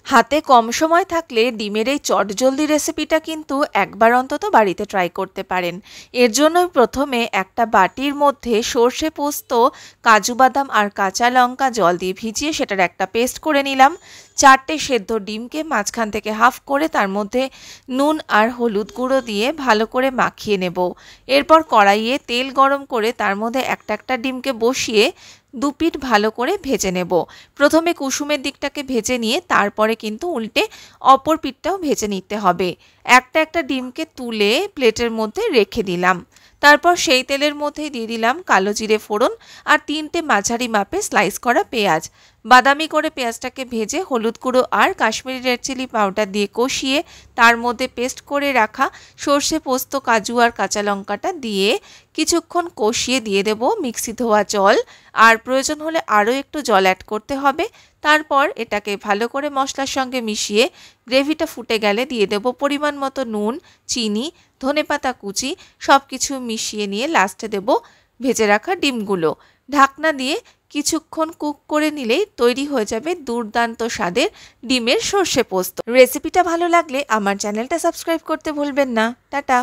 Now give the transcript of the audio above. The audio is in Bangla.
হাতে কম সময় থাকলে ডিমের এই চটজলদি রেসিপিটা কিন্তু একবার অন্তত বাড়িতে ট্রাই করতে পারেন। এর জন্য প্রথমে একটা বাটির মধ্যে সর্ষে পোস্ত, কাজু বাদাম আর কাঁচা লঙ্কা জল দিয়ে ভিজিয়ে সেটার একটা পেস্ট করে নিলাম। 4টে সেদ্ধ ডিমকে মাঝখান থেকে হাফ করে তার মধ্যে নুন আর হলুদ গুঁড়ো দিয়ে ভালো করে মাখিয়ে নেব। এরপর কড়াইয়ে তেল গরম করে তার মধ্যে একটা একটা ডিমকে বসিয়ে দুপিঠ ভালো করে ভেজে নেব। প্রথমে কুসুমের দিকটাকে ভেজে নিয়ে তারপরে কিন্তু উল্টে অপর পিঠটাও ভেজে নিতে হবে। একটা একটা ডিমকে তুলে প্লেটের মধ্যে রেখে দিলাম। তারপর সেই তেলের মধ্যেই দিয়ে দিলাম কালো জিরে ফোড়ন আর 3টে মাঝারি মাপে স্লাইস করা পেঁয়াজ। বাদামি করে পেঁয়াজটাকে ভেজে হলুদ গুঁড়ো আর কাশ্মীরি রেড চিলি পাউডার দিয়ে কষিয়ে তার মধ্যে পেস্ট করে রাখা সর্ষে পোস্ত, কাজু আর কাঁচা লঙ্কাটা দিয়ে কিছুক্ষণ কষিয়ে দিয়ে দেব মিক্সি ধোয়া জল, আর প্রয়োজন হলে আরও একটু জল অ্যাড করতে হবে। তারপর এটাকে ভালো করে মশলার সঙ্গে মিশিয়ে গ্রেভিটা ফুটে গেলে দিয়ে দেব পরিমাণ মতো নুন, চিনি, ধনেপাতা কুচি সব কিছু মিশিয়ে নিয়ে লাস্টে দেব ভেজে রাখা ডিমগুলো। ঢাকনা দিয়ে কিছুক্ষণ কুক করে নিলেই তৈরি হয়ে যাবে দুর্দান্ত স্বাদের ডিমের সর্ষে পোস্ত। রেসিপিটা ভালো লাগলে আমার চ্যানেলটা সাবস্ক্রাইব করতে ভুলবেন না। টাটা।